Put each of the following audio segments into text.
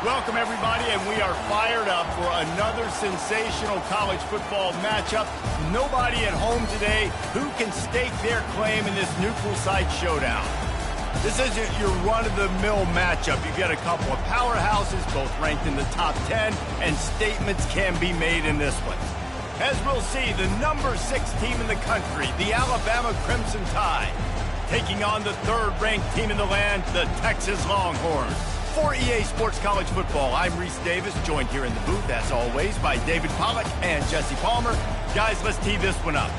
Welcome, everybody, and we are fired up for another sensational college football matchup. Nobody at home today who can stake their claim in this neutral site showdown. This isn't your run-of-the-mill matchup. You've got a couple of powerhouses, both ranked in the top 10, and statements can be made in this one. As we'll see, the number 6 team in the country, the Alabama Crimson Tide, taking on the 3rd-ranked team in the land, the Texas Longhorns. For EA Sports College Football, I'm Reese Davis, joined here in the booth, as always, by David Pollack and Jesse Palmer. Guys, let's tee this one up.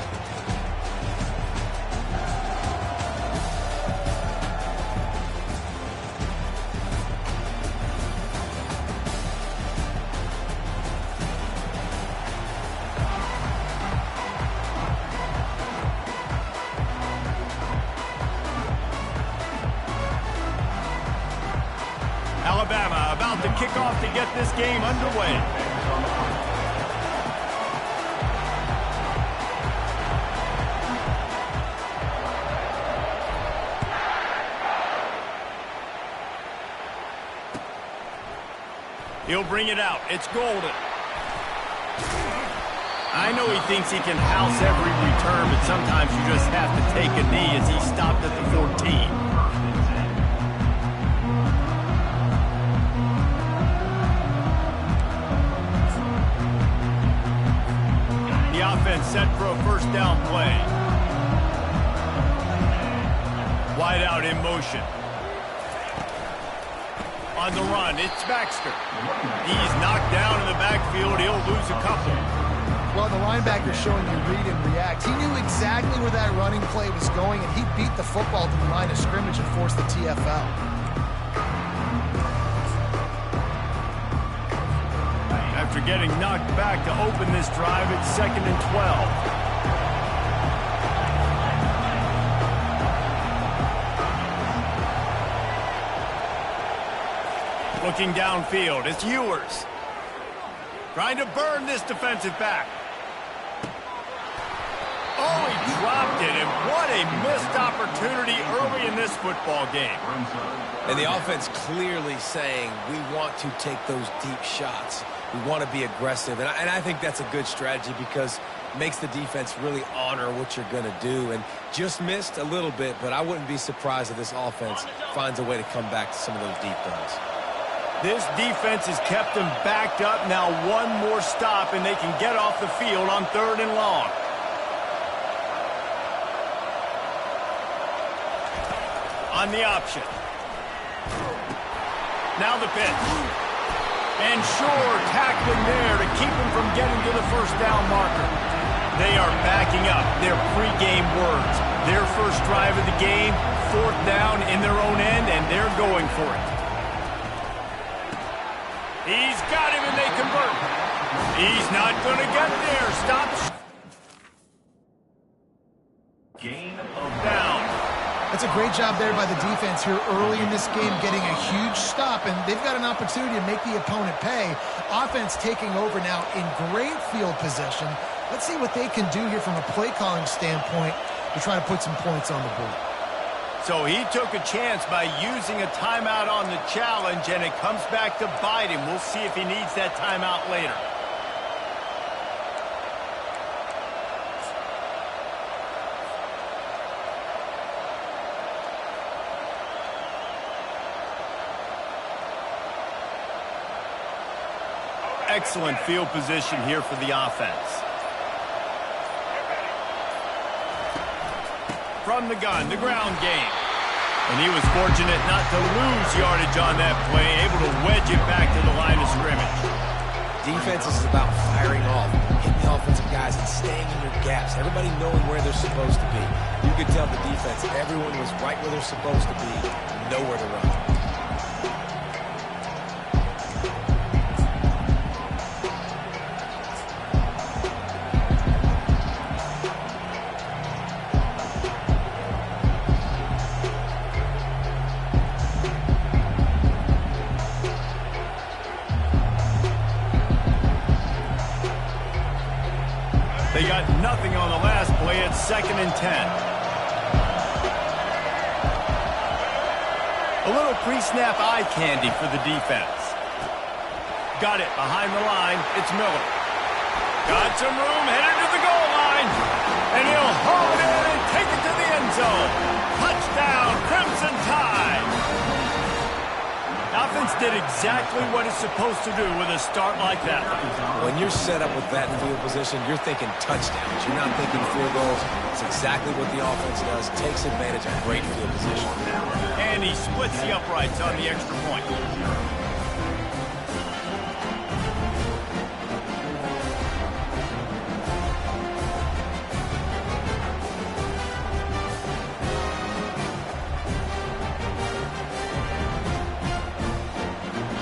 Alabama about to kick off to get this game underway. He'll bring it out. It's Golden. I know he thinks he can house every return, but sometimes you just have to take a knee as he stopped at the 14. Offense set for a first down play. Wide out in motion. On the run, it's Baxter. He's knocked down in the backfield. He'll lose a couple. Well, the linebacker's showing you read and react. He knew exactly where that running play was going, and he beat the football to the line of scrimmage and forced the TFL. After getting knocked back to open this drive, it's 2nd and 12. Looking downfield, it's Ewers. Trying to burn this defensive back. Oh, he dropped it, and what a missed opportunity early in this football game. And the offense clearly saying, we want to take those deep shots. We want to be aggressive, and I think that's a good strategy because it makes the defense really honor what you're going to do. And just missed a little bit, but I wouldn't be surprised if this offense finds a way to come back to some of those deep runs. This defense has kept them backed up. Now one more stop, and they can get off the field on 3rd and long. On the option. Now the pitch. And sure, tackling there to keep him from getting to the first down marker. They are backing up their pregame words. Their first drive of the game, 4th down in their own end, and they're going for it. He's got him, and they convert. He's not going to get there. Stops. Gain of down. That's a great job there by the defense here early in this game, getting a huge stop, and they've got an opportunity to make the opponent pay. Offense taking over now in great field position. Let's see what they can do here from a play calling standpoint to try to put some points on the board. So he took a chance by using a timeout on the challenge, and it comes back to bite him. We'll see if he needs that timeout later. Excellent field position here for the offense. From the gun, the ground game. And he was fortunate not to lose yardage on that play, able to wedge it back to the line of scrimmage. Defense is about firing off, hitting the offensive guys and staying in your gaps. Everybody knowing where they're supposed to be. You could tell the defense, everyone was right where they're supposed to be, nowhere to run. They got nothing on the last play. It's 2nd and 10. A little pre-snap eye candy for the defense. Got it behind the line. It's Miller. Got some room, headed to the goal line. And he'll haul it in and take it to the end zone. Touchdown, Crimson Tide. Offense did exactly what it's supposed to do with a start like that. When you're set up with that field position, you're thinking touchdowns. You're not thinking field goals. It's exactly what the offense does. Takes advantage of great field position. And he splits the uprights on the extra point.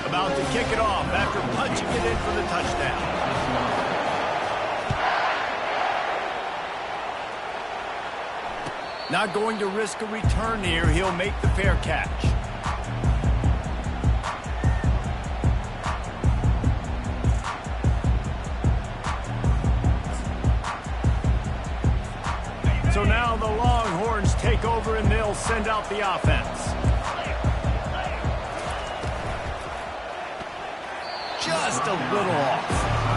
About to kick it off after punching it in for the touchdown. Not going to risk a return here. He'll make the fair catch. So now the Longhorns take over and they'll send out the offense. Just a little off.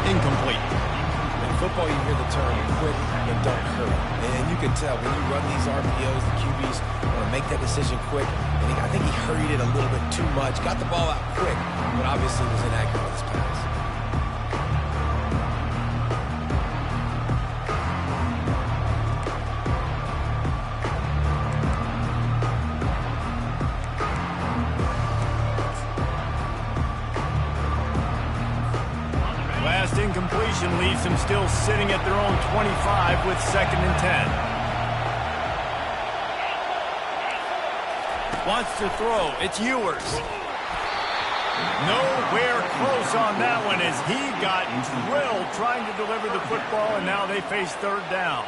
Incomplete. In football, you hear the term quick but don't hurry. And you can tell when you run these RPOs, the QBs want to make that decision quick. And I think he hurried it a little bit too much. Got the ball out quick, but obviously was inaccurate with his pass. Last incompletion leaves them still sitting at their own 25 with 2nd and 10. Wants to throw. It's Ewers. Nowhere close on that one as he got drilled trying to deliver the football, and now they face 3rd down.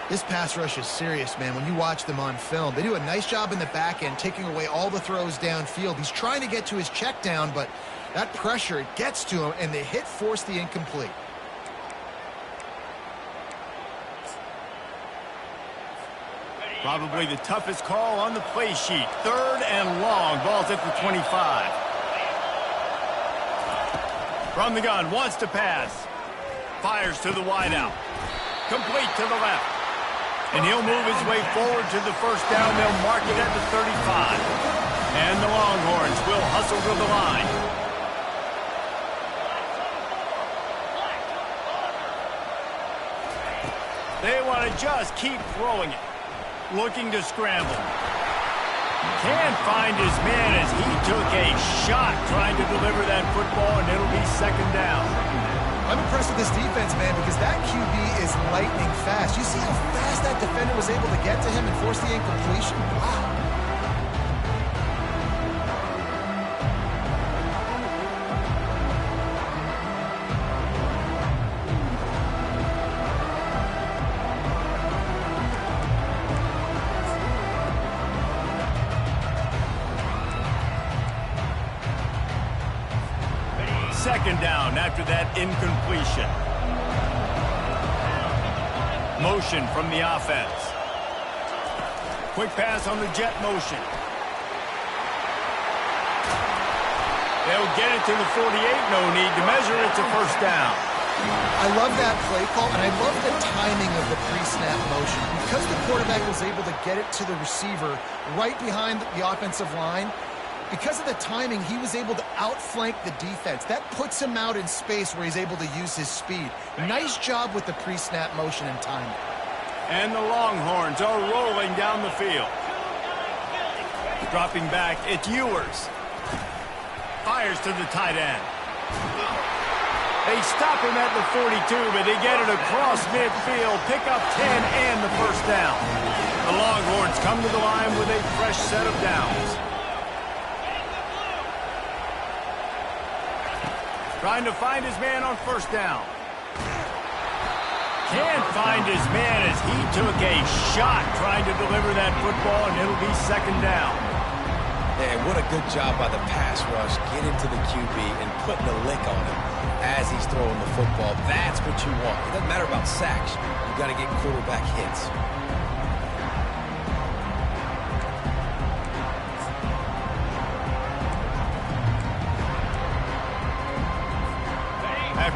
This pass rush is serious, man. When you watch them on film, they do a nice job in the back end, taking away all the throws downfield. He's trying to get to his check down, but that pressure, it gets to him, and the hit forced the incomplete. Probably the toughest call on the play sheet. 3rd and long. Ball's at the 25. From the gun, wants to pass. Fires to the wideout. Complete to the left. And he'll move his way forward to the 1st down. They'll mark it at the 35. And the Longhorns will hustle to the line. They want to just keep throwing it. Looking to scramble. Can't find his man as he took a shot trying to deliver that football, and it'll be 2nd down. I'm impressed with this defense, man, because that QB is lightning fast. You see how fast that defender was able to get to him and force the incompletion? Wow. Second down after that incompletion. Motion from the offense. Quick pass on the jet motion. They'll get it to the 48. No need to measure. It's a 1st down. I love that play call, and I love the timing of the pre-snap motion. Because the quarterback was able to get it to the receiver right behind the offensive line, because of the timing, he was able to outflank the defense. That puts him out in space where he's able to use his speed. Nice job with the pre-snap motion and timing. And the Longhorns are rolling down the field. Dropping back, it's Ewers. Fires to the tight end. They stop him at the 42, but they get it across midfield. Pick up 10 and the 1st down. The Longhorns come to the line with a fresh set of downs. Trying to find his man on 1st down. Can't find his man as he took a shot trying to deliver that football, and it'll be 2nd down. And what a good job by the pass rush. Get into the QB and putting a lick on him as he's throwing the football. That's what you want. It doesn't matter about sacks. You've got to get quarterback hits.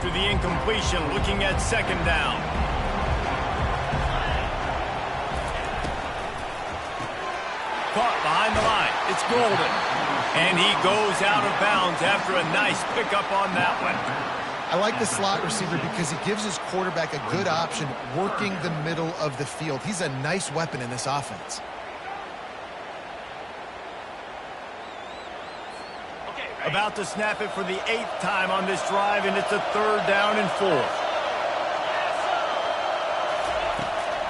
after the incompletion, looking at second down. Caught behind the line. It's Golden. And he goes out of bounds after a nice pickup on that one. I like the slot receiver because he gives his quarterback a good option working the middle of the field. He's a nice weapon in this offense. About to snap it for the 8th time on this drive, and it's a 3rd down and 4.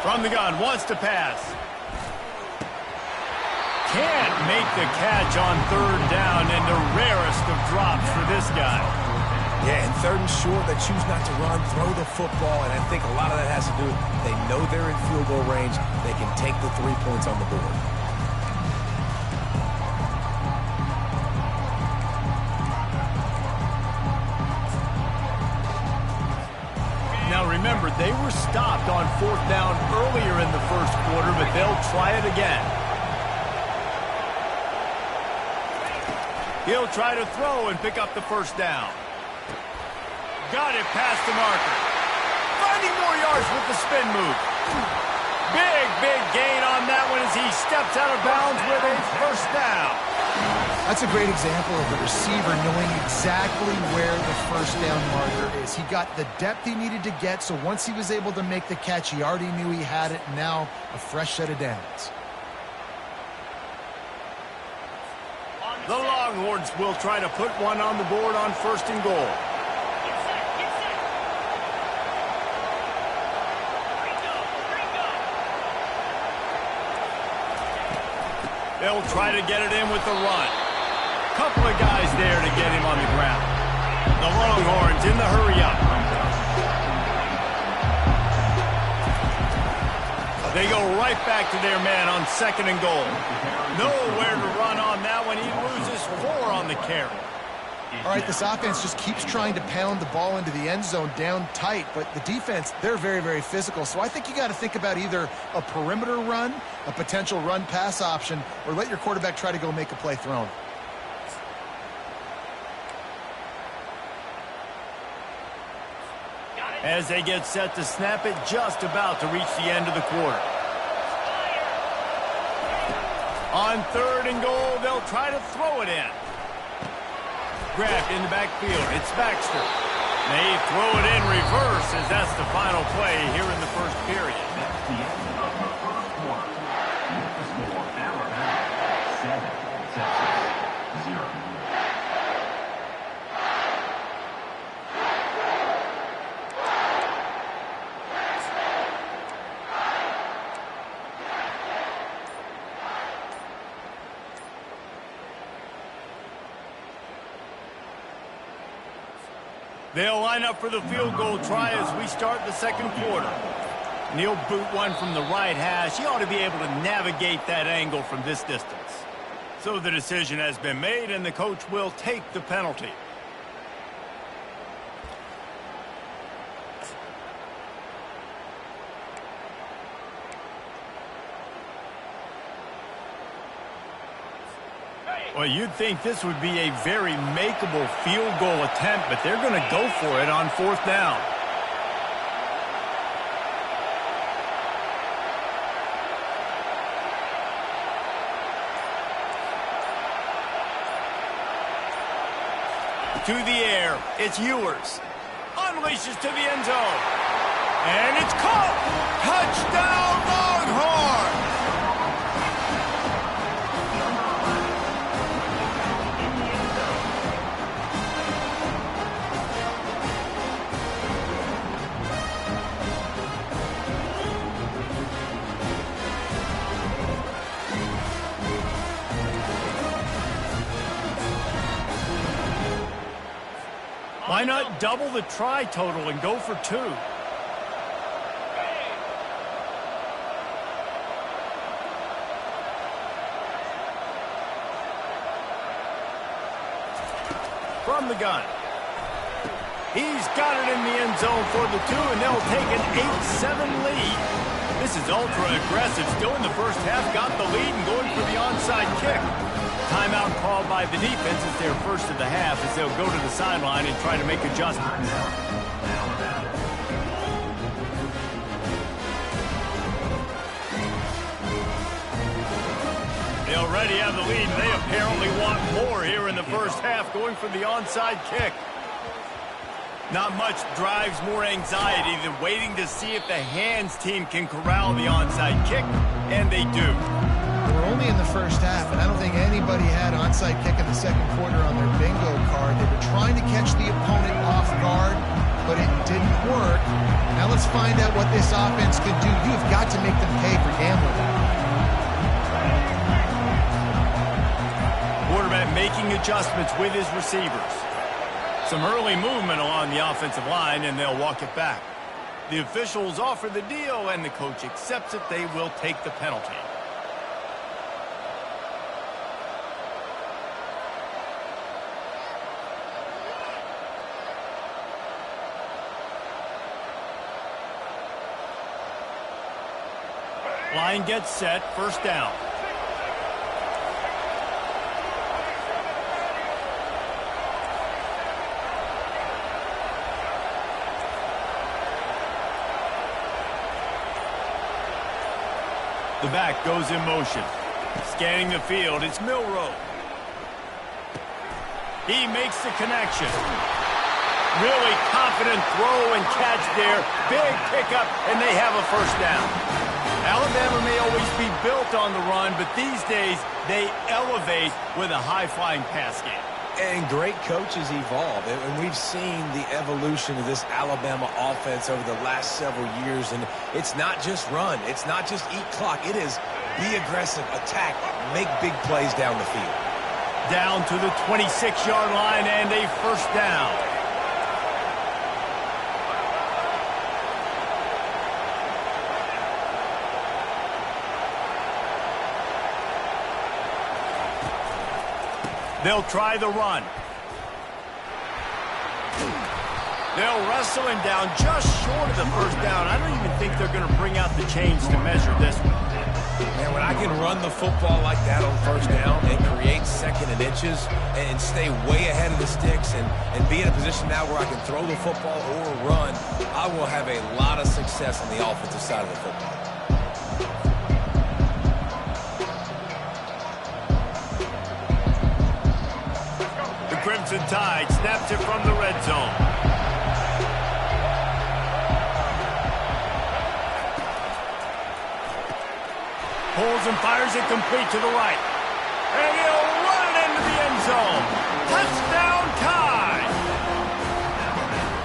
From the gun, wants to pass. Can't make the catch on 3rd down, and the rarest of drops for this guy. Yeah, and 3rd and short, they choose not to run, throw the football, and I think a lot of that has to do with they know they're in field goal range. They can take the 3 points on the board. Now remember, they were stopped on 4th down earlier in the first quarter, but they'll try it again. He'll try to throw and pick up the 1st down. Got it past the marker. Finding more yards with the spin move. Big gain on that one as he steps out of bounds with a 1st down. That's a great example of the receiver knowing exactly where the 1st down marker is. He got the depth he needed to get, so once he was able to make the catch, he already knew he had it. Now a fresh set of downs. The Longhorns will try to put one on the board on 1st and goal. They'll try to get it in with the run. Couple of guys there to get him on the ground. The Longhorns in the hurry-up. They go right back to their man on 2nd and goal. Nowhere to run on that one. He loses 4 on the carry. All right, this offense just keeps trying to pound the ball into the end zone down tight, but the defense, they're very physical. So I think you got to think about either a perimeter run, a potential run-pass option, or let your quarterback try to go make a play thrown. As they get set to snap it, just about to reach the end of the quarter. On 3rd and goal, they'll try to throw it in. Grabbed in the backfield. It's Baxter. They throw it in reverse as that's the final play here in the first period. That's the end of the first quarter. The score, Alabama 7, Texas 0. They'll line up for the field goal try as we start the 2nd quarter. And he'll boot one from the right hash. He ought to be able to navigate that angle from this distance. So the decision has been made, and the coach will take the penalty. Well, you'd think this would be a very makeable field goal attempt, but they're going to go for it on 4th down. To the air, it's Ewers. Unleashes to the end zone. And it's caught! Touchdown, Longhorns! Why not double the try total and go for 2? From the gun. He's got it in the end zone for the 2, and they'll take an 8-7 lead. This is ultra aggressive. Still in the first half, got the lead and going for the onside kick. Timeout call. called by the defense as their first of the half, as they'll go to the sideline and try to make adjustments. They already have the lead, and they apparently want more here in the first half, going for the onside kick. Not much drives more anxiety than waiting to see if the hands team can corral the onside kick, and they do. We're only in the first half, and I don't think anybody had onside kick in the second quarter on their bingo card. They were trying to catch the opponent off guard, but it didn't work. Now let's find out what this offense could do. You've got to make them pay for gambling. Quarterback making adjustments with his receivers. Some early movement along the offensive line, and they'll walk it back. The officials offer the deal, and the coach accepts it. They will take the penalty. Line gets set, first down. The back goes in motion. Scanning the field, it's Milroe. He makes the connection. Really confident throw and catch there. Big pickup, and they have a first down. Alabama may always be built on the run, but these days they elevate with a high-flying pass game. And great coaches evolve, and we've seen the evolution of this Alabama offense over the last several years, and it's not just run, it's not just eat clock, it is be aggressive, attack, make big plays down the field. Down to the 26-yard line and a first down. They'll try the run. They'll wrestle him down just short of the first down. I don't even think they're going to bring out the chains to measure this one. Man, when I can run the football like that on first down and create second and inches and stay way ahead of the sticks and be in a position now where I can throw the football or run, I will have a lot of success on the offensive side of the football. Crimson Tide snaps it from the red zone. Pulls and fires it complete to the right. And he'll run it into the end zone. Touchdown Tide!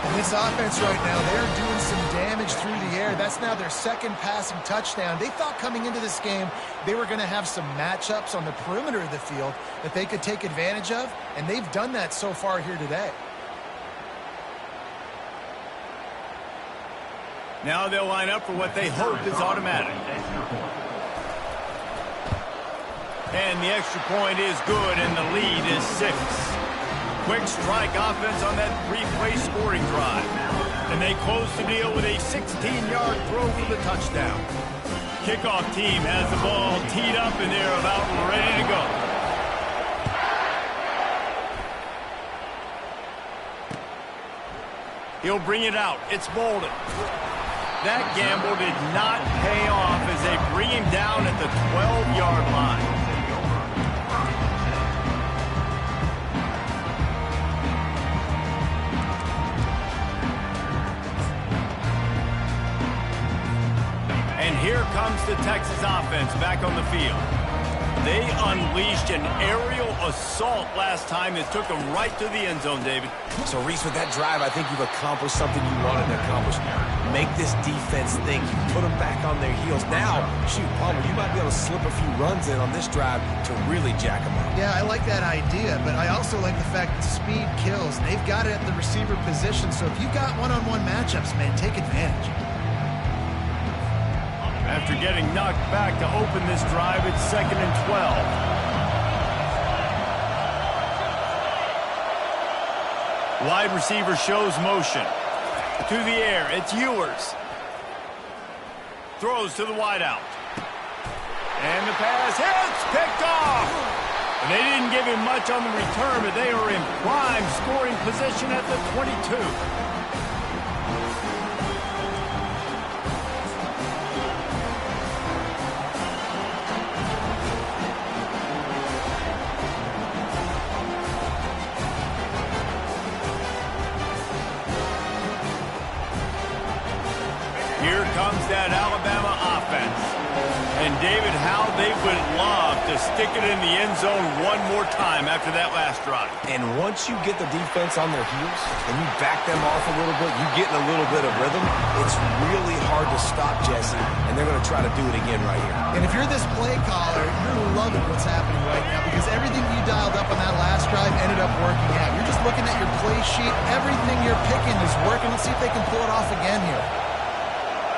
And this offense right now, they're doing some damage through the air. That's now their second passing touchdown. They thought coming into this game they were going to have some matchups on the perimeter of the field that they could take advantage of, and they've done that so far here today. Now they'll line up for what they hope is automatic. And the extra point is good, and the lead is 6. Quick strike offense on that 3-play scoring drive. And they close the deal with a 16-yard throw for the touchdown. Kickoff team has the ball teed up, and they're about ready to go. He'll bring it out. It's Bolden. That gamble did not pay off as they bring him down at the 12-yard line. And here comes the Texas offense back on the field. They unleashed an aerial assault last time that took them right to the end zone, David. So, Reese, with that drive, I think you've accomplished something you wanted to accomplish. Make this defense think. You put them back on their heels. Now, shoot, Palmer, you might be able to slip a few runs in on this drive to really jack them up. Yeah, I like that idea, but I also like the fact that speed kills. They've got it at the receiver position, so if you've got one-on-one matchups, man, take advantage. After getting knocked back to open this drive, it's 2nd and 12. Wide receiver shows motion. To the air, it's Ewers. Throws to the wideout. And the pass hits, picked off. And they didn't give him much on the return, but they are in prime scoring position at the 22. Here comes that Alabama offense. And David, how they would love to stick it in the end zone one more time after that last drive. And once you get the defense on their heels and you back them off a little bit, you get in a little bit of rhythm, it's really hard to stop, Jesse, and they're going to try to do it again right here. And if you're this play caller, you're loving what's happening right now because everything you dialed up on that last drive ended up working out. You're just looking at your play sheet. Everything you're picking is working. Let's see if they can pull it off again here.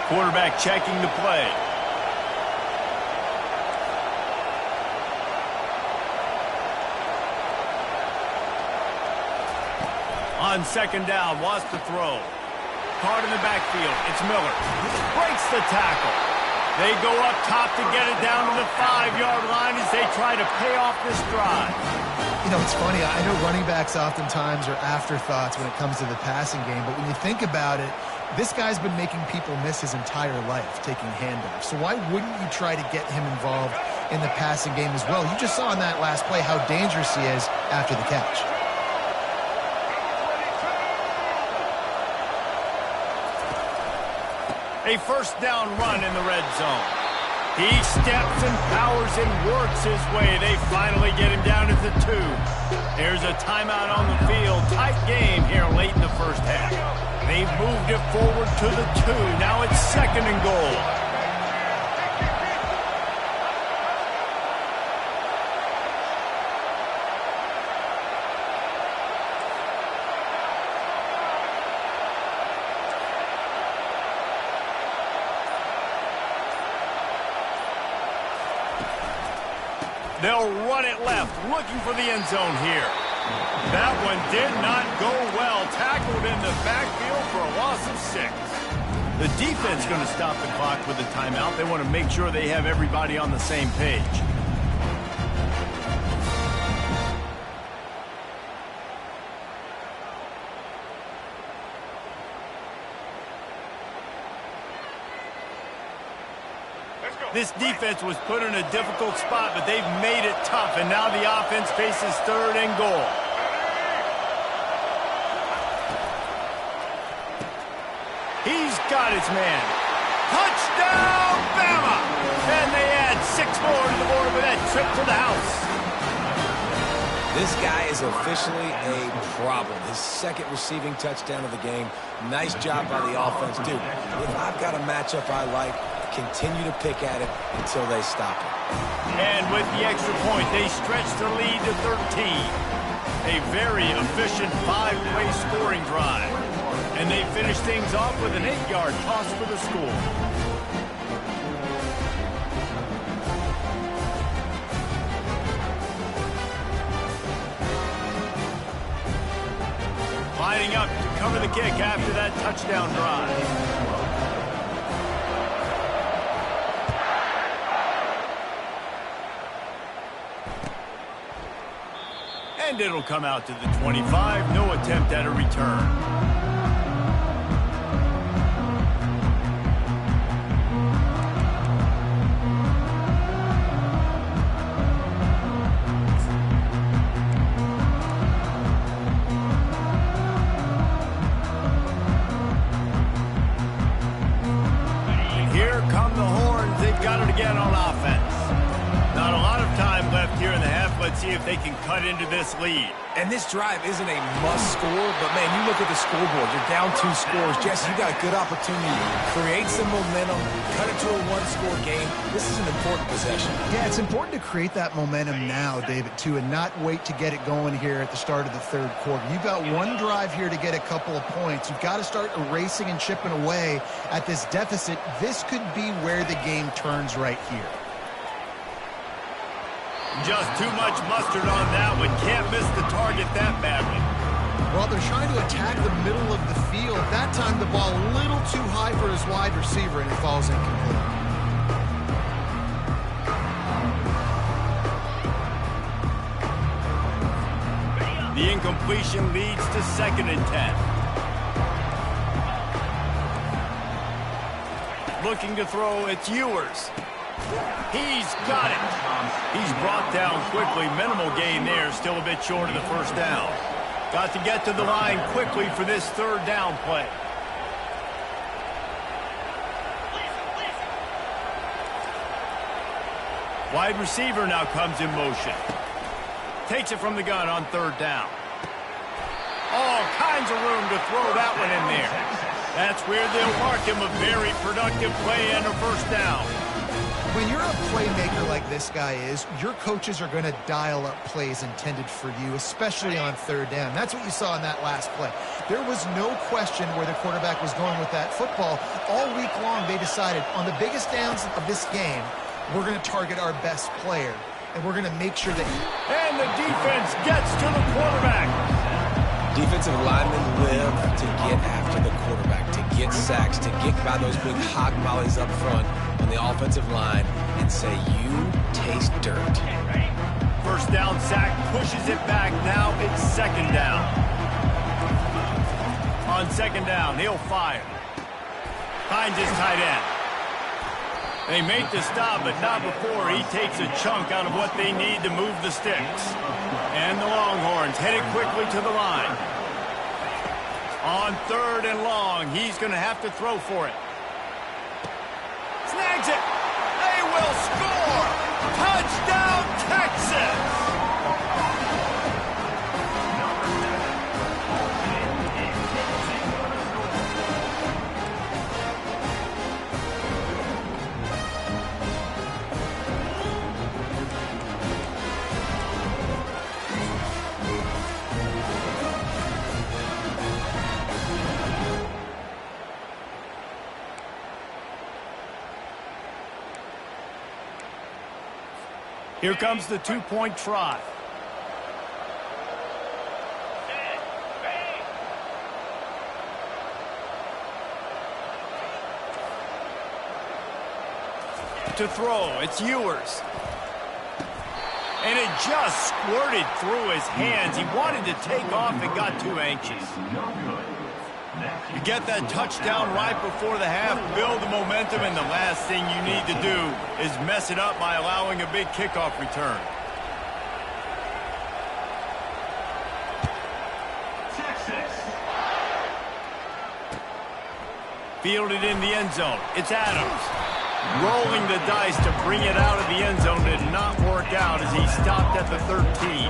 Quarterback checking the play. On second down, wants to throw. Caught in the backfield. It's Miller. Breaks the tackle. They go up top to get it down to the 5-yard line as they try to pay off this drive. You know, it's funny. I know running backs oftentimes are afterthoughts when it comes to the passing game, but when you think about it, this guy's been making people miss his entire life taking handoffs. So why wouldn't you try to get him involved in the passing game as well? You just saw in that last play how dangerous he is after the catch. A first down run in the red zone. He steps and powers and works his way. They finally get him down at the 2. There's a timeout on the field. Tight game here late in the first half. They've moved it forward to the 2. Now it's second and goal. They'll run it left, looking for the end zone here. That one did not go well. Tackled in the backfield for a loss of 6. The defense going to stop the clock with a timeout. They want to make sure they have everybody on the same page. This defense was put in a difficult spot, but they've made it tough, and now the offense faces third and goal. He's got his man. Touchdown, Bama! And they add 6 more to the board with that trip to the house. This guy is officially a problem. His second receiving touchdown of the game. Nice job by the offense, too. If I've got a matchup I like, continue to pick at it until they stop it. And with the extra point, they stretch the lead to 13. A very efficient 5-play scoring drive. And they finish things off with an 8-yard toss for the score. Lining up to cover the kick after that touchdown drive. And it'll come out to the 25. No attempt at a return. And here come the horns. They've got it again on offense. Not a lot of time left here in the half. Let's see if they can cut into this lead. And this drive isn't a must score, but, man, you look at the scoreboard. You're down 2 scores. Jesse, you got a good opportunity to create some momentum, cut it to a 1-score game. This is an important possession. Yeah, it's important to create that momentum now, David, too, and not wait to get it going here at the start of the third quarter. You've got one drive here to get a couple of points. You've got to start erasing and chipping away at this deficit. This could be where the game turns right here. Just too much mustard on that one. Can't miss the target that badly. Well, they're trying to attack the middle of the field. That time the ball a little too high for his wide receiver, and it falls incomplete. The incompletion leads to 2nd and 10. Looking to throw, it's Ewers. He's got it. He's brought down quickly. Minimal gain there, still a bit short of the 1st down. Got to get to the line quickly for this 3rd down play. Wide receiver now comes in motion. Takes it from the gun on 3rd down. All kinds of room to throw that one in there. That's where they'll mark him a very productive play and a 1st down. When you're a playmaker like this guy is, your coaches are going to dial up plays intended for you, especially on 3rd down. That's what you saw in that last play. There was no question where the quarterback was going with that football. All week long, they decided on the biggest downs of this game, we're going to target our best player, and we're going to make sure that... And the defense gets to the quarterback. Defensive linemen live to get after the quarterback, to get sacks, to get by those big hog mollies up front on the offensive line and say, you taste dirt. 1st down sack, pushes it back. Now it's 2nd down. On 2nd down, he'll fire. Finds his tight end. They make the stop, but not before he takes a chunk out of what they need to move the sticks. And the Longhorns headed quickly to the line. On 3rd and long, he's going to have to throw for it. Snags it. They will score. Touchdown, Texas. Here comes the 2-point try. To throw, it's Ewers. And it just squirted through his hands. He wanted to take off and got too anxious. You get that touchdown right before the half, build the momentum, and the last thing you need to do is mess it up by allowing a big kickoff return. Texas. Fielded in the end zone. It's Adams. Rolling the dice to bring it out of the end zone did not work out as he stopped at the 13.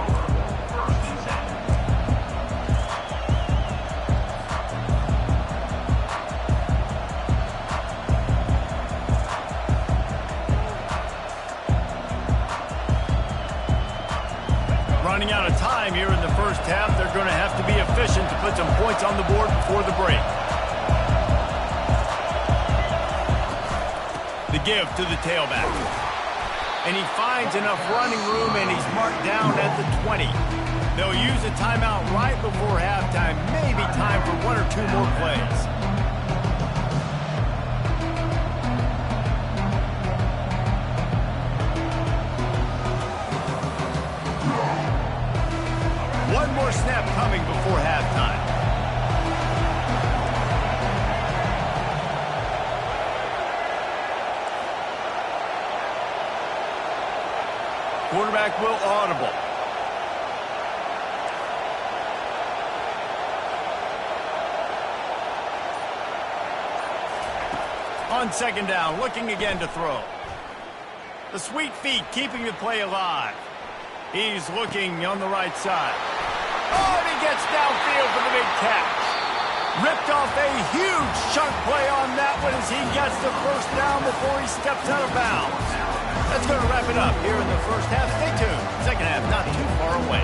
Running out of time here in the 1st half. They're going to have to be efficient to put some points on the board before the break. The give to the tailback. And he finds enough running room, and he's marked down at the 20. They'll use a timeout right before halftime. Maybe time for 1 or 2 more plays. One more snap coming before halftime. Quarterback will audible. On 2nd down, looking again to throw. The sweet feet keeping the play alive. He's looking on the right side. Oh, and he gets downfield for the big catch. Ripped off a huge chunk play on that one as he gets the 1st down before he steps out of bounds. That's going to wrap it up here in the 1st half. Stay tuned. 2nd half not too far away.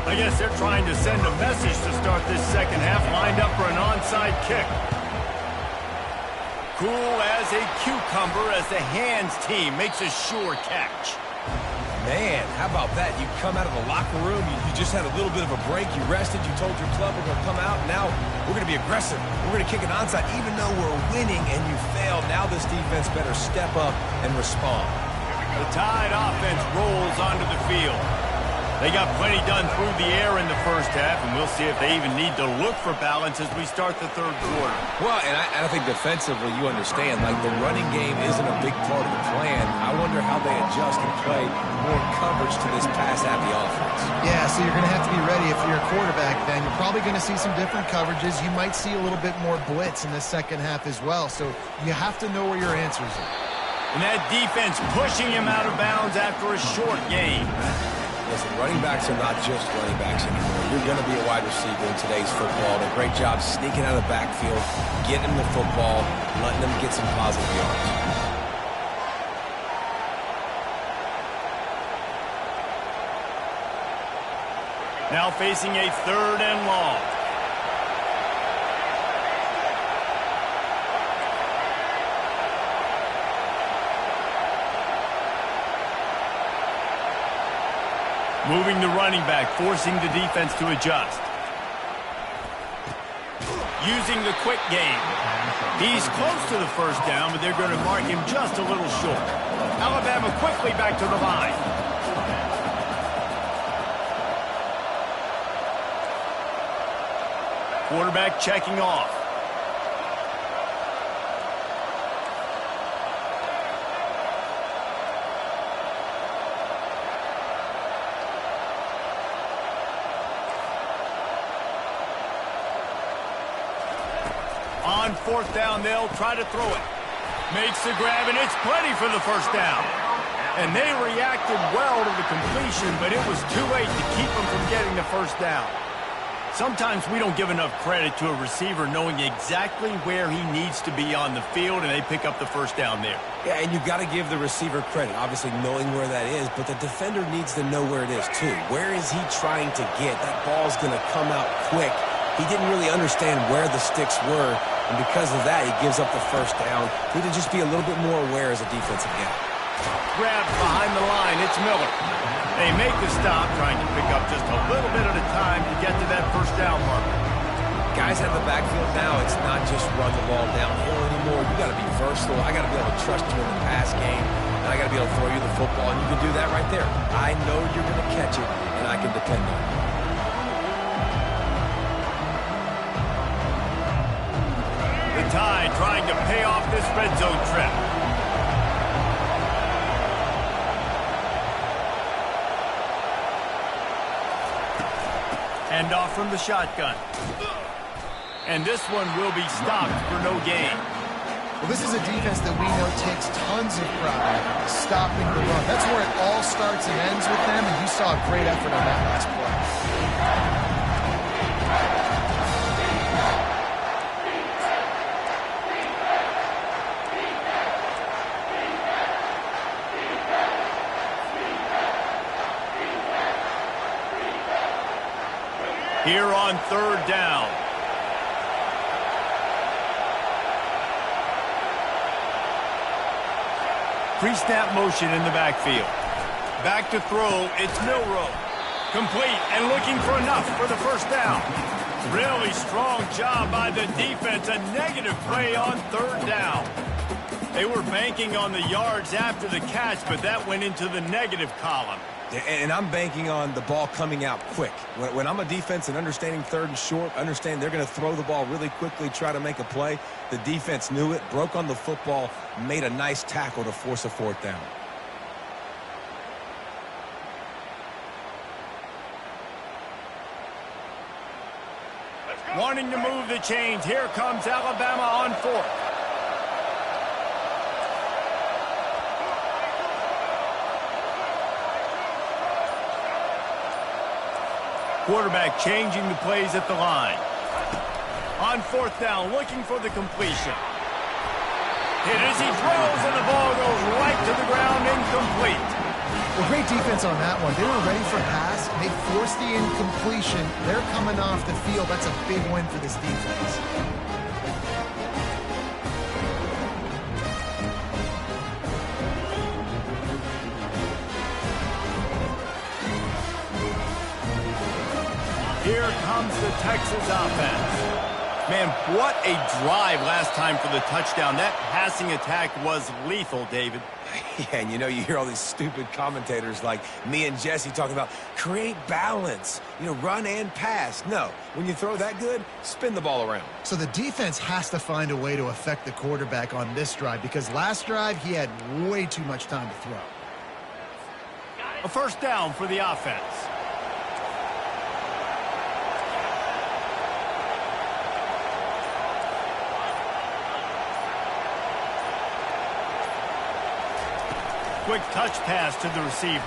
I guess they're trying to send a message to start this 2nd half, lined up for an onside kick. Cool as a cucumber as the hands team makes a sure catch. Man, how about that? You come out of the locker room, you just had a little bit of a break, you rested, you told your club we're going to come out, now we're going to be aggressive. We're going to kick an onside even though we're winning and you failed. Now this defense better step up and respond. The Tide offense rolls onto the field. They got plenty done through the air in the first half, and we'll see if they even need to look for balance as we start the third quarter. Well, and I think defensively, you understand, like the running game isn't a big part of the plan. I wonder how they adjust and play more coverage to this pass-happy offense. Yeah, so you're going to have to be ready if you're a quarterback then. You're probably going to see some different coverages. You might see a little bit more blitz in the second half as well, so you have to know where your answers are. And that defense pushing him out of bounds after a short gain. Listen, running backs are not just running backs anymore. You're going to be a wide receiver in today's football. A great job sneaking out of the backfield, getting them the football, letting them get some positive yards. Now facing a 3rd and long. Moving the running back, forcing the defense to adjust. Using the quick game. He's close to the first down, but they're going to mark him just a little short. Alabama quickly back to the line. Quarterback checking off. On 4th down, they'll try to throw it. Makes the grab, and it's plenty for the first down. And they reacted well to the completion, but it was too late to keep them from getting the first down. Sometimes we don't give enough credit to a receiver knowing exactly where he needs to be on the field, and they pick up the first down there. Yeah, and you've got to give the receiver credit, obviously knowing where that is, but the defender needs to know where it is too. Where is he trying to get? That ball's going to come out quick. He didn't really understand where the sticks were, and because of that, he gives up the first down. Need to just be a little bit more aware as a defensive guy. Grabbed behind the line, it's Miller. They make the stop, trying to pick up just a little bit at a time to get to that first down marker. Guys have the backfield now. It's not just run the ball downhill anymore. You got to be versatile. I got to be able to trust you in the pass game, and I got to be able to throw you the football, and you can do that right there. I know you're going to catch it, and I can depend on it. The Tide trying to pay off this red zone trip. Hand off from the shotgun. And this one will be stopped for no gain. Well, this is a defense that we know takes tons of pride stopping the run. That's where it all starts and ends with them, and you saw a great effort on that last play. Here on 3rd down. Pre-snap motion in the backfield. Back to throw, it's Milroe. Complete and looking for enough for the first down. Really strong job by the defense. A negative play on 3rd down. They were banking on the yards after the catch, but that went into the negative column. And I'm banking on the ball coming out quick. When I'm a defense and understanding 3rd and short, understand they're going to throw the ball really quickly, try to make a play. The defense knew it, broke on the football, made a nice tackle to force a 4th down. Wanting to move the chains. Here comes Alabama on 4th. Quarterback changing the plays at the line. On 4th down, looking for the completion. Hit as he throws, and the ball goes right to the ground, incomplete. Well, great defense on that one. They were ready for pass. They forced the incompletion. They're coming off the field. That's a big win for this defense. Here comes the Texas offense. Man, what a drive last time for the touchdown. That passing attack was lethal, David. Yeah, and you hear all these stupid commentators like me and Jesse talking about create balance, run and pass. No, when you throw that good, spin the ball around. So the defense has to find a way to affect the quarterback on this drive because last drive he had way too much time to throw. A first down for the offense. Quick touch pass to the receiver.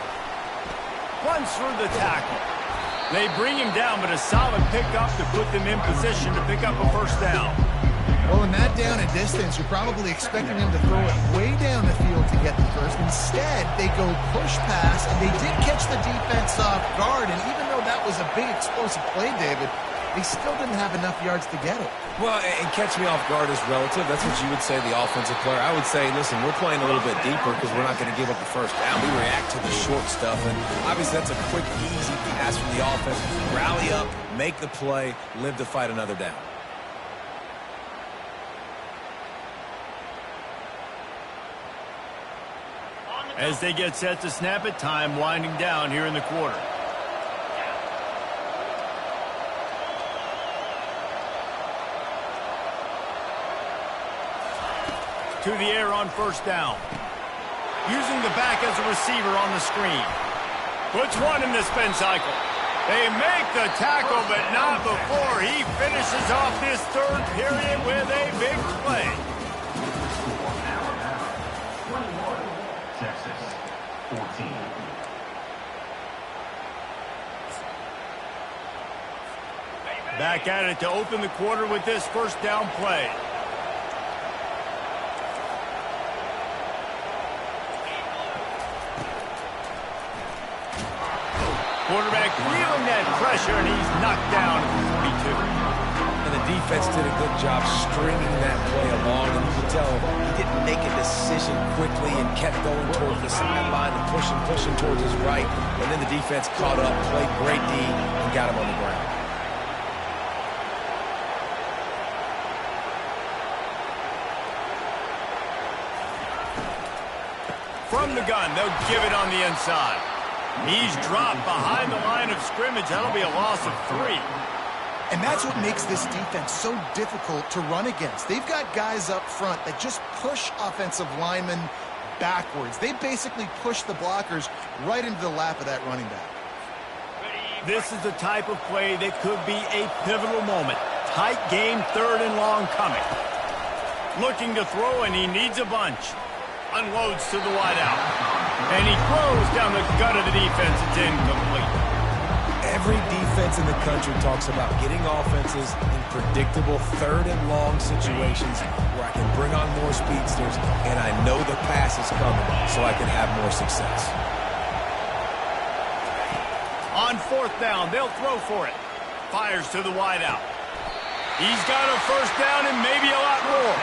Runs through the tackle. They bring him down, but a solid pickup to put them in position to pick up a first down. Well, in that down and distance, you're probably expecting them to throw it way down the field to get the first. Instead, they go push pass, and they did catch the defense off guard. And even though that was a big explosive play, David, they still didn't have enough yards to get it. Well, and catch me off guard is relative. That's what you would say, the offensive player. I would say, listen, we're playing a little bit deeper because we're not going to give up the first down. We react to the short stuff, and obviously that's a quick, easy pass from the offense. Rally up, make the play, live to fight another down. As they get set to snap it, time winding down here in the quarter. To the air on first down. Using the back as a receiver on the screen. Puts one in the spin cycle. They make the tackle, but not before he finishes off this third period with a big play. Texas 14. Back at it to open the quarter with this first down play. Quarterback feeling that pressure, and he's knocked down at the 42. And the defense did a good job stringing that play along, and you could tell he didn't make a decision quickly and kept going towards the sideline and pushing towards his right. And then the defense caught up, played great D, and got him on the ground. From the gun, they'll give it on the inside. He's dropped behind the line of scrimmage. That'll be a loss of 3. And that's what makes this defense so difficult to run against. They've got guys up front that just push offensive linemen backwards. They basically push the blockers right into the lap of that running back. This is the type of play that could be a pivotal moment. Tight game, third and long coming. Looking to throw, and he needs a bunch. Unloads to the wideout. And he throws down the gut of the defense. It's incomplete. Every defense in the country talks about getting offenses in predictable third and long situations where I can bring on more speedsters and I know the pass is coming so I can have more success. On fourth down, they'll throw for it. Fires to the wideout. He's got a first down and maybe a lot more.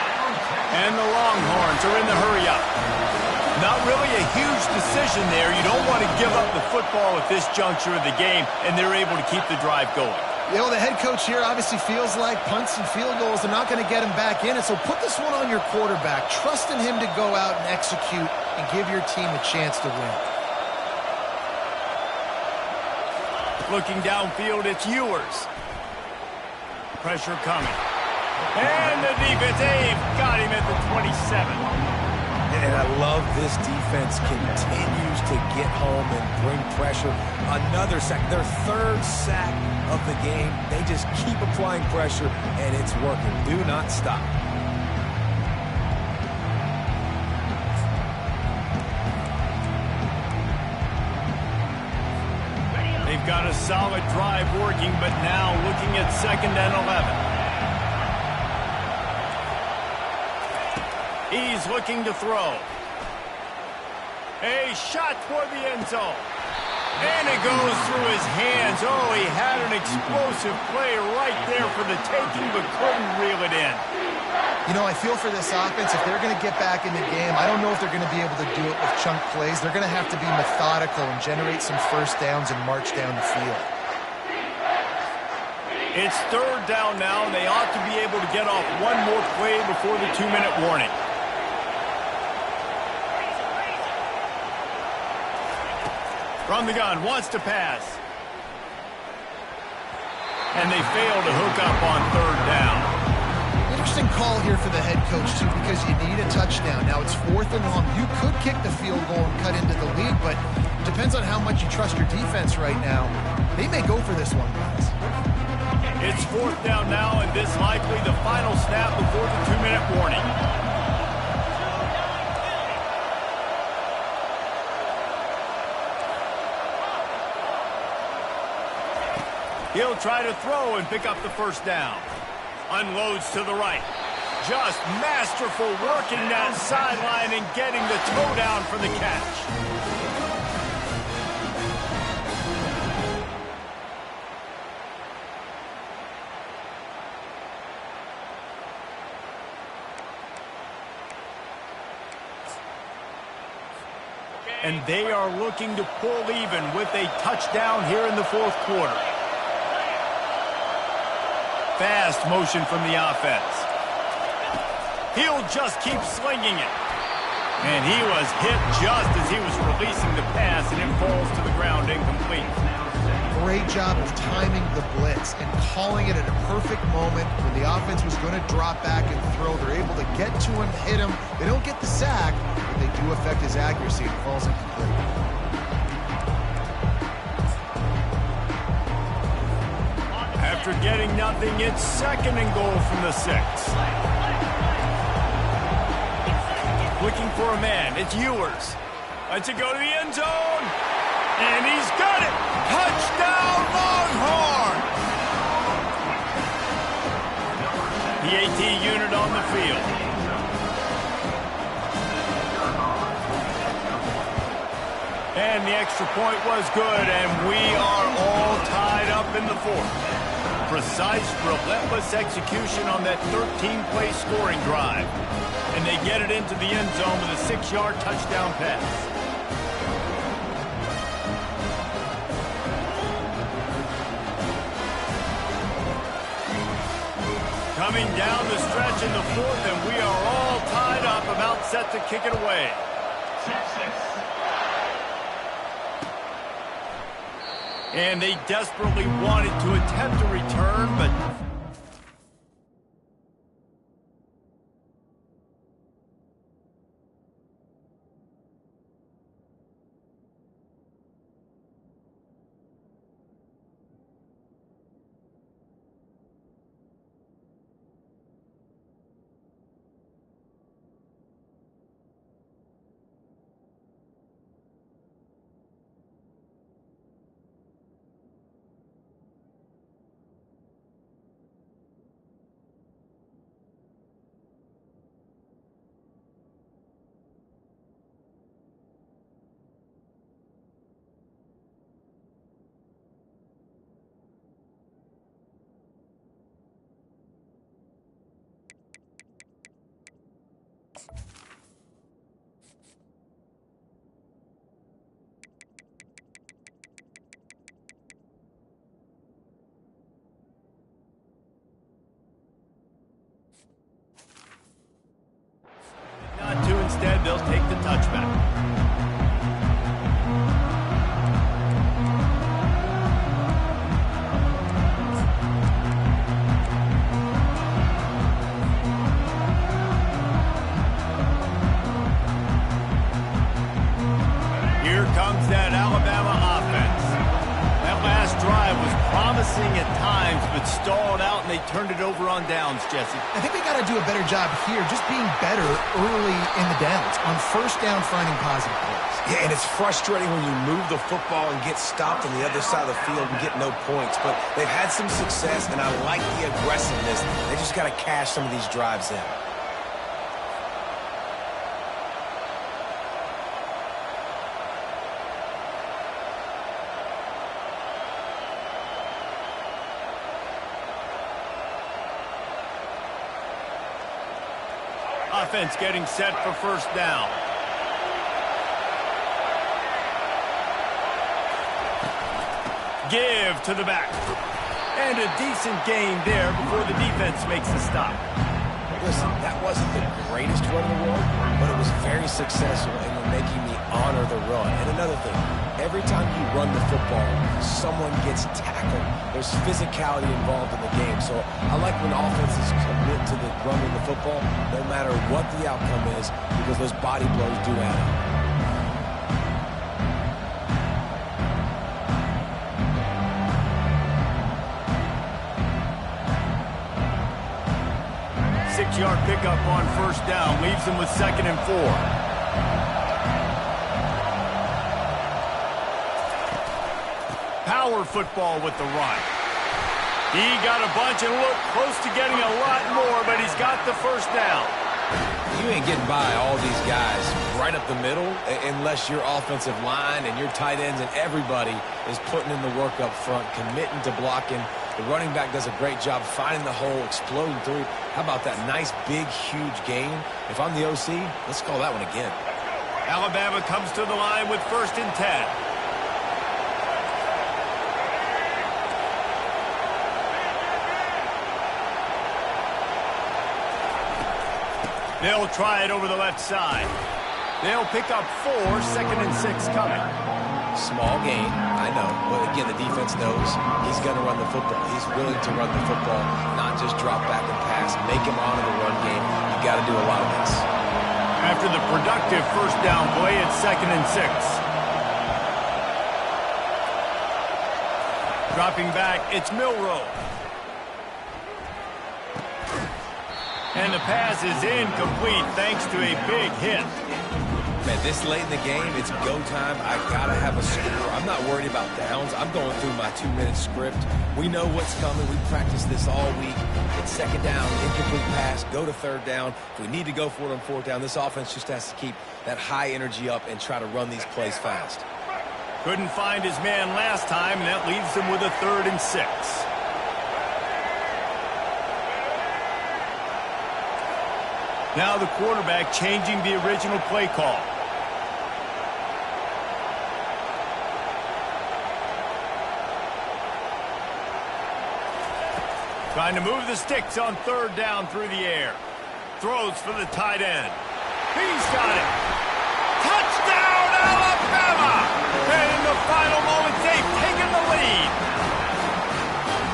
And the Longhorns are in the hurry-up. Not really a huge decision there. You don't want to give up the football at this juncture of the game, and they're able to keep the drive going. The head coach here obviously feels like punts and field goals are not going to get him back in it, so put this one on your quarterback. Trust in him to go out and execute and give your team a chance to win. Looking downfield, it's Ewers. Pressure coming. And the defense, they've got him at the 27. And I love this defense continues to get home and bring pressure. Another sack, their third sack of the game. They just keep applying pressure, and it's working. Do not stop. They've got a solid drive working, but now looking at 2nd and 11. He's looking to throw. A shot toward the end zone. And it goes through his hands. Oh, he had an explosive play right there for the taking, but couldn't reel it in. I feel for this offense, if they're going to get back in the game, I don't know if they're going to be able to do it with chunk plays. They're going to have to be methodical and generate some first downs and march down the field. It's third down now, and they ought to be able to get off one more play before the 2-minute warning. From the gun, wants to pass. And they fail to hook up on third down. Interesting call here for the head coach, too, because you need a touchdown. Now it's 4th and long. You could kick the field goal and cut into the lead, but it depends on how much you trust your defense right now. They may go for this one, guys. It's 4th down now, and this likely the final snap before the 2-minute warning. He'll try to throw and pick up the first down. Unloads to the right. Just masterful working that sideline and getting the toe down for the catch. And they are looking to pull even with a touchdown here in the 4th quarter. Fast motion from the offense. He'll just keep slinging it. And he was hit just as he was releasing the pass, and it falls to the ground incomplete. Great job of timing the blitz and calling it at a perfect moment when the offense was going to drop back and throw. They're able to get to him, hit him. They don't get the sack, but they do affect his accuracy. It falls incomplete. After getting nothing, it's 2nd and goal from the 6. Looking for a man. It's Ewers. Lets it go to the end zone. And he's got it. Touchdown, Longhorn. The AT unit on the field. And the extra point was good, and we are all tied up in the 4th. Precise, relentless execution on that 13-play scoring drive. And they get it into the end zone with a 6-yard touchdown pass. Coming down the stretch in the 4th, and we are all tied up, about set to kick it away. And they desperately wanted to attempt a return, but instead, they'll take the touchback. Here comes that Alabama offense. That last drive was promising at times, but stalled out, and they turned it over on downs, Jesse. I think they got to do a better job here, just being better early in the downs, on first down finding positive plays. Yeah, and it's frustrating when you move the football and get stopped on the other side of the field and get no points. But they've had some success, and I like the aggressiveness. They just got to cash some of these drives in. Offense getting set for first down. Give to the back. And a decent gain there before the defense makes the stop. listen, that wasn't the greatest run in the world, but it was very successful and you're making me honor the run. And another thing, every time you run the football, someone gets tackled. There's physicality involved in the game. So I like when offenses commit to the running the football, no matter what the outcome is, because those body blows do add up. 6-yard pickup on first down. Leaves them with 2nd and 4. Power football with the run. He got a bunch and looked close to getting a lot more, but he's got the first down. You ain't getting by all these guys right up the middle unless your offensive line and your tight ends and everybody is putting in the work up front, committing to blocking. The running back does a great job finding the hole, exploding through. How about that nice, big, huge gain? If I'm the OC, let's call that one again. Alabama comes to the line with 1st and 10. They'll try it over the left side. They'll pick up 4, 2nd and 6 coming. Small gain, I know, but again, the defense knows he's going to run the football. He's willing to run the football, not just drop back and pass, make him honor the run game. You got to do a lot of this. After the productive first down play, it's 2nd and 6. Dropping back, it's Milroe. And the pass is incomplete thanks to a big hit. Man, this late in the game, it's go time. I got to have a score. I'm not worried about downs. I'm going through my 2-minute script. We know what's coming. We practiced this all week. It's 2nd down, incomplete pass, go to 3rd down. If we need to go for it on 4th down, this offense just has to keep that high energy up and try to run these plays fast. Couldn't find his man last time, and that leaves him with a 3rd and 6. Now the quarterback changing the original play call. Trying to move the sticks on 3rd down through the air. Throws for the tight end. He's got it. Touchdown, Alabama! And in the final moments, they've taken the lead.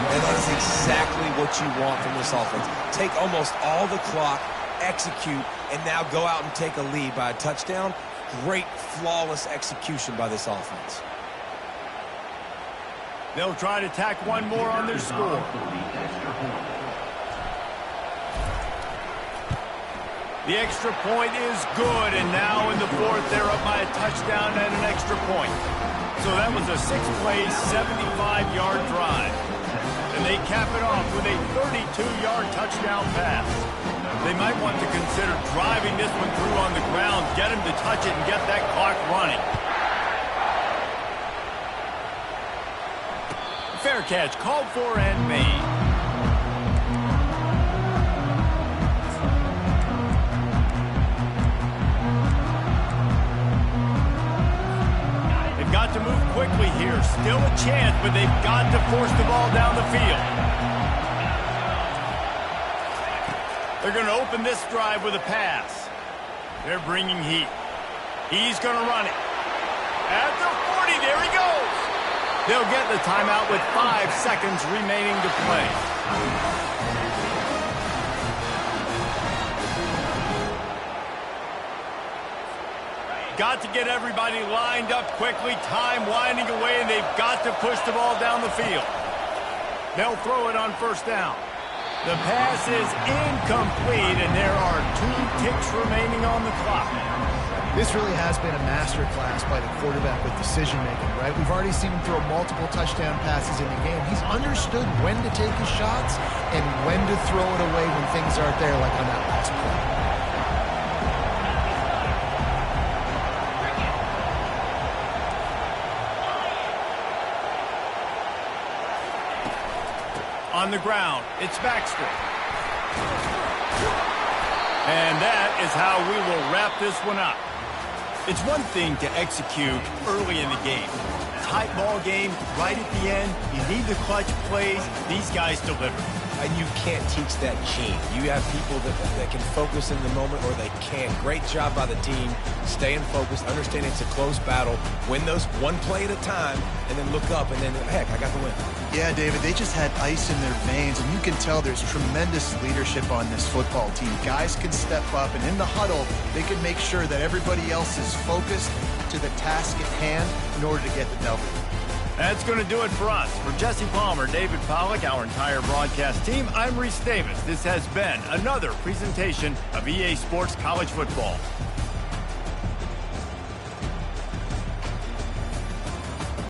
And that is exactly what you want from this offense. Take almost all the clock, execute, and now go out and take a lead by a touchdown. Great, flawless execution by this offense. They'll try to tack one more on their score. The extra point is good, and now in the 4th, they're up by a touchdown and an extra point. So that was a 6-play, 75-yard drive. And they cap it off with a 32-yard touchdown pass. They might want to consider driving this one through on the ground, get him to touch it, and get that clock running. Fair catch called for and made. They've got to move quickly here. Still a chance, but they've got to force the ball down the field. They're going to open this drive with a pass. They're bringing heat. He's going to run it. At the 40, there he goes. They'll get the timeout with 5 seconds remaining to play. Got to get everybody lined up quickly. Time winding away, and they've got to push the ball down the field. They'll throw it on 1st down. The pass is incomplete, and there are 2 ticks remaining on the clock. This really has been a masterclass by the quarterback with decision-making, right? We've already seen him throw multiple touchdown passes in the game. He's understood when to take his shots and when to throw it away when things aren't there, like on that last play. On the ground, it's Baxter. And that is how we will wrap this one up. It's one thing to execute early in the game. Tight ball game, right at the end, you need the clutch plays. These guys deliver. and you can't teach that gene. You have people that can focus in the moment or they can't. Great job by the team, staying focused, understanding it's a close battle, win those one play at a time, and then look up, and then, heck, I got the win. Yeah, David, they just had ice in their veins, and you can tell there's tremendous leadership on this football team. Guys can step up, and in the huddle, they can make sure that everybody else is focused to the task at hand in order to get the W. That's going to do it for us. For Jesse Palmer, David Pollack, our entire broadcast team, I'm Reese Davis. This has been another presentation of EA Sports College Football.